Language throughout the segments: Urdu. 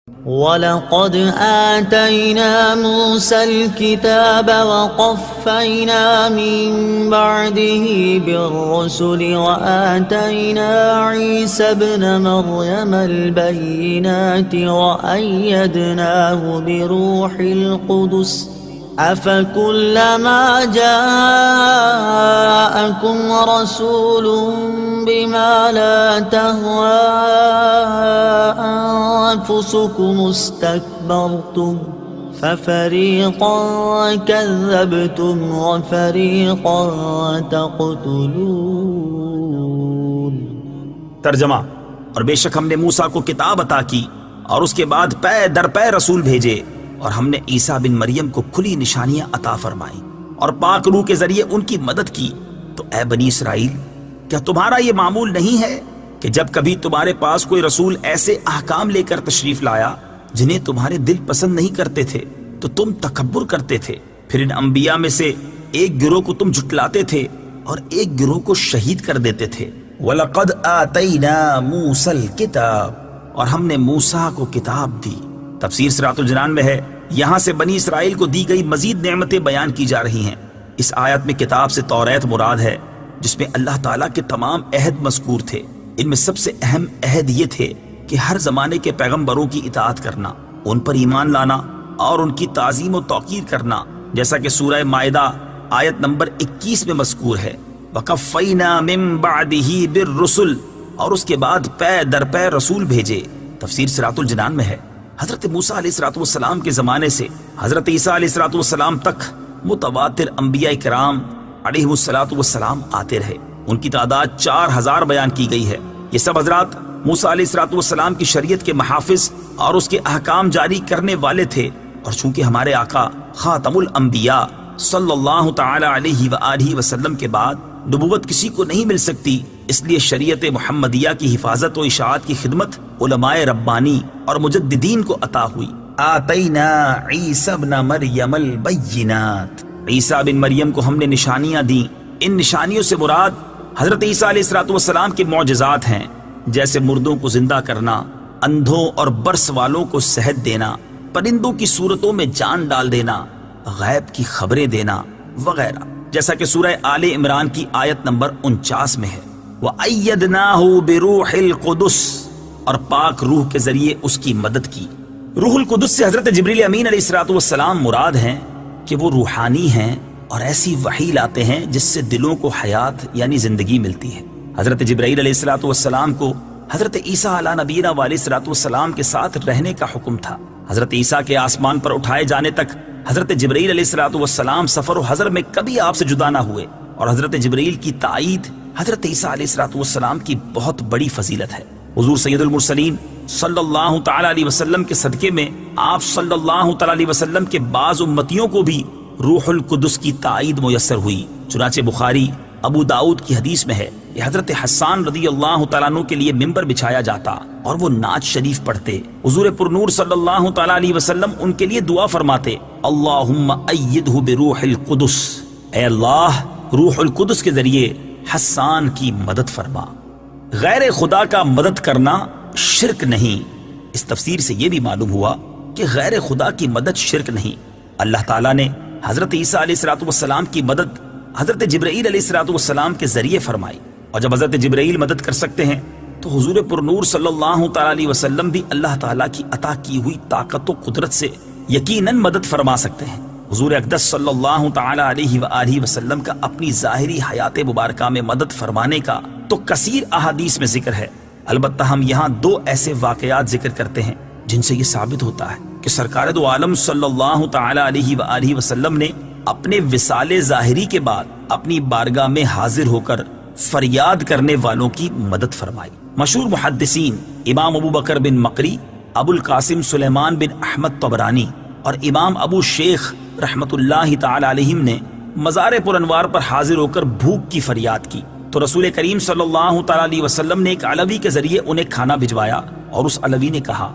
وَلَقَدْ آتَيْنَا مُوسَى الْكِتَابَ وَقَفَّيْنَا مِن بَعْدِهِ بِالرُّسُلِ وَآتَيْنَا عِيسَى ابْنَ مَرْيَمَ الْبَيِّنَاتِ وَأَيَّدْنَاهُ بِرُوحِ الْقُدُسِ أَفَكُلَّمَا جَاءَكُمْ رَسُولٌ بِمَا لَا تَهْوَى أَنفُسُكُمُ اسْتَكْبَرْتُمْ فَفَرِيقًا كَذَّبْتُمْ وَفَرِيقًا تَقْتُلُونَ۔ ترجمہ: اور بے شک ہم نے موسیٰ کو کتاب عطا کی اور اس کے بعد پے در پے رسول بھیجے، اور ہم نے عیسیٰ بن مریم کو کھلی نشانیاں عطا فرمائیں اور پاک روح کے ذریعے ان کی مدد کی۔ تو اے بنی اسرائیل، کیا تمہارا یہ معمول نہیں ہے کہ جب کبھی تمہارے پاس کوئی رسول ایسے احکام لے کر تشریف لایا جنہیں تمہارے دل پسند نہیں کرتے تھے تو تم تکبر کرتے تھے، پھر ان انبیاء میں سے ایک گروہ کو تم جھٹلاتے تھے اور ایک گروہ کو شہید کر دیتے تھے۔ وَلَقَدْ آتَيْنَا مُوسَى الْكِتَابَ، اور ہم نے موسیٰ کو کتاب دی۔ تفسیر صراط الجنان میں ہے، یہاں سے بنی اسرائیل کو دی گئی مزید نعمتیں بیان کی جا رہی ہیں۔ اس آیت میں کتاب سے توریت مراد ہے، جس میں اللہ تعالیٰ کے تمام عہد مذکور تھے۔ ان میں سب سے اہم عہد یہ تھے کہ ہر زمانے کے پیغمبروں کی اطاعت کرنا، ان پر ایمان لانا اور ان کی تعظیم و توقیر کرنا، جیسا کہ سورہ مائدہ آیت نمبر 21 میں مذکور ہے۔ وَقَفَّيْنَا مِن بَعْدِهِ بِالرُّسُلِ، اور اس کے بعد پے در پے رسول بھیجے۔ تفسیر صراط الجنان میں ہے، حضرت موسیٰ علیہ السلام کے زمانے سے حضرت عیسیٰ علیہ السلام تک متواتر انبیاء کرام علیہ السلام آتے رہے۔ ان کی تعداد 4000 بیان کی گئی ہے۔ یہ سب حضرات موسیٰ علیہ السلام کی شریعت کے محافظ اور اس کے احکام جاری کرنے والے تھے، اور چونکہ ہمارے آقا خاتم الانبیاء صلی اللہ تعالی علیہ وآلہ وسلم کے بعد نبوت کسی کو نہیں مل سکتی، اس لیے شریعت محمدیہ کی حفاظت و اشاعت کی خدمت علماء ربانی اور مجددین کو عطا ہوئی۔ آتینا عیسی ابن مریم البینات، عیسیٰ بن مریم کو ہم نے نشانیاں دیں۔ ان نشانیوں سے مراد حضرت عیسیٰ علیہ السلام کے معجزات ہیں، جیسے مردوں کو زندہ کرنا، اندھوں اور برس والوں کو صحت دینا، پرندوں کی صورتوں میں جان ڈال دینا، غیب کی خبریں دینا وغیرہ، جیسا کہ سورہ آل عمران کی آیت نمبر 49 میں ہے۔ وَأَيَّدْنَاهُ بِرُوحِ الْقُدُسِ، اور پاک روح کے ذریعے اس کی مدد کی۔ روح القدس سے حضرت جبریل امین علیہ السلام مراد ہیں کہ وہ روحانی ہیں اور ایسی وحی لاتے ہیں جس سے دلوں کو حیات یعنی زندگی ملتی ہے۔ حضرت جبرائیل علیہ السلام کو حضرت عیسیٰ علیہ نبینا علیہ السلام کے ساتھ رہنے کا حکم تھا۔ حضرت عیسیٰ کے آسمان پر اٹھائے جانے تک حضرت جبرائیل علیہ السلام سفر و حضر میں کبھی آپ سے جدا نہ ہوئے، اور حضرت جبرائیل کی تائید حضرت عیسیٰ علیہ السلام کی بہت بڑی فضیلت ہے۔ حضور سید المرسلین صلی اللہ تعالی علیہ وسلم کے صدقے میں آپ صلی اللہ تعالی علیہ وسلم کے بعض امتیوں کو بھی روح القدس کی تائید میسر ہوئی۔ چنانچہ بخاری ابو داؤد کی حدیث میں ہے کہ حضرت حسان رضی اللہ تعالیٰ عنہ کے لیے ممبر بچھایا جاتا اور وہ نعت شریف پڑھتے۔ حضور پرنور صلی اللہ تعالیٰ علیہ وسلم ان کے لیے دعا فرماتے، اللہم ایدہ بروح القدس، اے اللہ روح القدس کے ذریعے حسان کی مدد فرما۔ غیر خدا کا مدد کرنا شرک نہیں۔ اس تفسیر سے یہ بھی معلوم ہوا کہ غیر خدا کی مدد شرک نہیں۔ اللہ تعالیٰ نے حضرت عیسیٰ علیہ السلام کی مدد حضرت جبرائیل علیہ السلام کے ذریعے فرمائی، اور جب حضرت جبرائیل مدد کر سکتے ہیں تو حضور پرنور صلی اللہ تعالی علیہ وسلم بھی اللہ تعالیٰ کی عطا کی ہوئی طاقت و قدرت سے یقیناً مدد فرما سکتے ہیں۔ حضور اقدس صلی اللہ تعالی علیہ وآلہ وسلم کا اپنی ظاہری حیات مبارکہ میں مدد فرمانے کا تو کثیر احادیث میں ذکر ہے، البتہ ہم یہاں 2 ایسے واقعات ذکر کرتے ہیں جن سے یہ ثابت ہوتا ہے کہ سرکار دو عالم صلی اللہ تعالی علیہ وآلہ وسلم نے اپنے وصال ظاہری کے بعد اپنی بارگاہ میں حاضر ہو کر فریاد کرنے والوں کی مدد فرمائی۔ مشہور محدثین امام ابو بکر بن مقری، ابو القاسم سلیمان بن احمد طبرانی اور امام ابو شیخ رحمت اللہ تعالی علیہم نے مزار پر انوار پر حاضر ہو کر بھوک کی فریاد کی، تو رسول کریم صلی اللہ تعالی علیہ وسلم نے ایک علوی کے ذریعے انہیں کھانا بھجوایا، اور اس علوی نے کہا،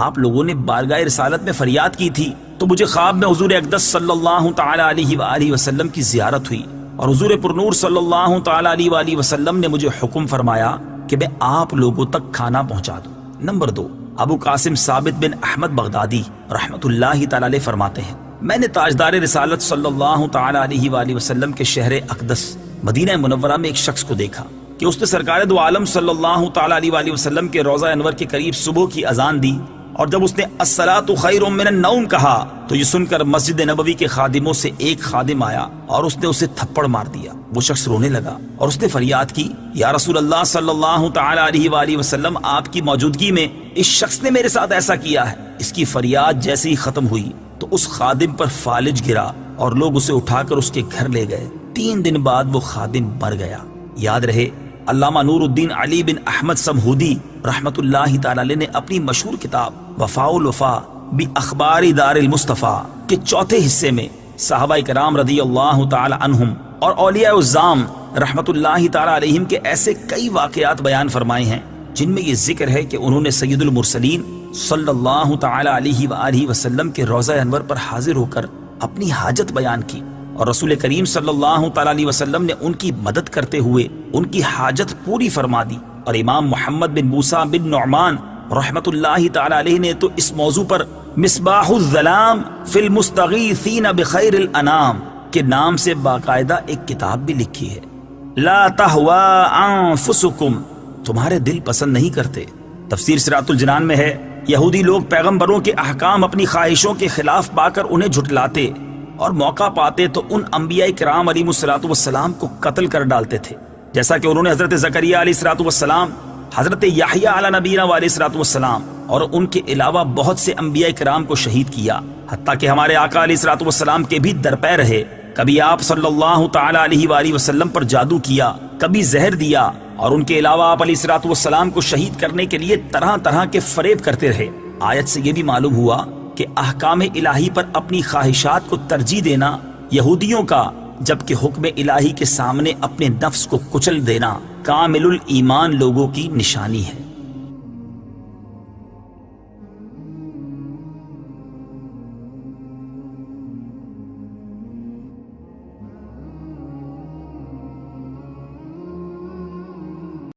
آپ لوگوں نے بارگاہ رسالت میں فریاد کی تھی تو مجھے خواب میں حضور اقدس صلی اللہ تعالی علیہ وآلہ وسلم کی زیارت ہوئی، اور حضور پرنور صلی اللہ تعالی علیہ وآلہ وسلم نے مجھے حکم فرمایا کہ میں آپ لوگوں تک کھانا پہنچا دوں۔ نمبر 2، ابو قاسم ثابت بن احمد بغدادی رحمت اللہ تعالی علیہ فرماتے ہیں میں نے تاجدار رسالت صلی اللہ تعالی علیہ وآلہ وسلم کے شہر اقدس مدینہ منورہ میں ایک شخص کو دیکھا کہ اس نے سرکار دو عالم صلی اللہ تعالی علیہ وآلہ وسلم کے روضہ انور کے قریب صبح کی اذان دی، اور جب اس نے الصلاۃ خیر من النوم کہا تو یہ سن کر مسجد نبوی کے خادموں سے ایک خادم آیا اور اس نے اسے تھپڑ مار دیا۔ وہ شخص رونے لگا اور اس نے فریاد کی، یا رسول اللہ صلی اللہ تعالی علیہ وآلہ وسلم، آپ کی موجودگی میں اس شخص نے میرے ساتھ ایسا کیا ہے۔ اس کی فریاد جیسے ہی ختم ہوئی تو اس خادم پر فالج گرا اور لوگ اسے اٹھا کر اس کے گھر لے گئے۔ 3 دن بعد وہ خادم مر گیا۔ یاد رہے علامہ نور الدین علی بن احمد سمہودی رحمت اللہ تعالی علیہ نے اپنی مشہور کتاب وفاء الوفا باخبار دار المصطفیٰ کے 4تھے حصے میں صحابہ کرام رضی اللہ تعالی عنہم اور اولیاء الزام رحمت اللہ تعالی علیہم کے ایسے کئی واقعات بیان فرمائے ہیں جن میں یہ ذکر ہے کہ انہوں نے سید المرسلین صلی اللہ تعالی علیہ وآلہ وسلم کے روضہ انور پر حاضر ہو کر اپنی حاجت بیان کی، اور رسول کریم صلی اللہ تعالی علیہ وسلم نے ان کی مدد کرتے ہوئے ان کی حاجت پوری فرما دی۔ اور امام محمد بن موسیٰ بن نعمان رحمت اللہ تعالی علیہ نے تو اس موضوع پر مصباح الظلام فی المستغیثین بخیر الانام کے نام سے باقاعدہ ایک کتاب بھی لکھی ہے۔ لا تہوا انفسکم، تمہارے دل پسند نہیں کرتے۔ تفسیر صراط الجنان میں ہے، یہودی لوگ پیغمبروں کے احکام اپنی خواہشوں کے خلاف پا کر انہیں جھٹلاتے اور موقع پاتے تو ان انبیاء کرام علیہ الصلوۃ والسلام کو قتل کر ڈالتے تھے، جیسا کہ انہوں نے حضرت زکریہ علیہ الصلوۃ والسلام، حضرت یحییٰ علی نبینا علیہ الصلوۃ والسلام اور ان کے علاوہ بہت سے انبیاء کرام کو شہید کیا، حتیٰ کہ ہمارے آقا علیہ الصلوۃ والسلام کے بھی درپے رہے۔ کبھی آپ صلی اللہ تعالی علیہ وآلہ وسلم پر جادو کیا، کبھی زہر دیا، اور ان کے علاوہ آپ علیہ الصلوۃ والسلام کو شہید کرنے کے لیے طرح طرح کے فریب کرتے رہے۔ آیت سے یہ بھی معلوم ہوا کہ احکام الہی پر اپنی خواہشات کو ترجیح دینا یہودیوں کا، جبکہ حکم الہی کے سامنے اپنے نفس کو کچل دینا کامل الایمان لوگوں کی نشانی ہے۔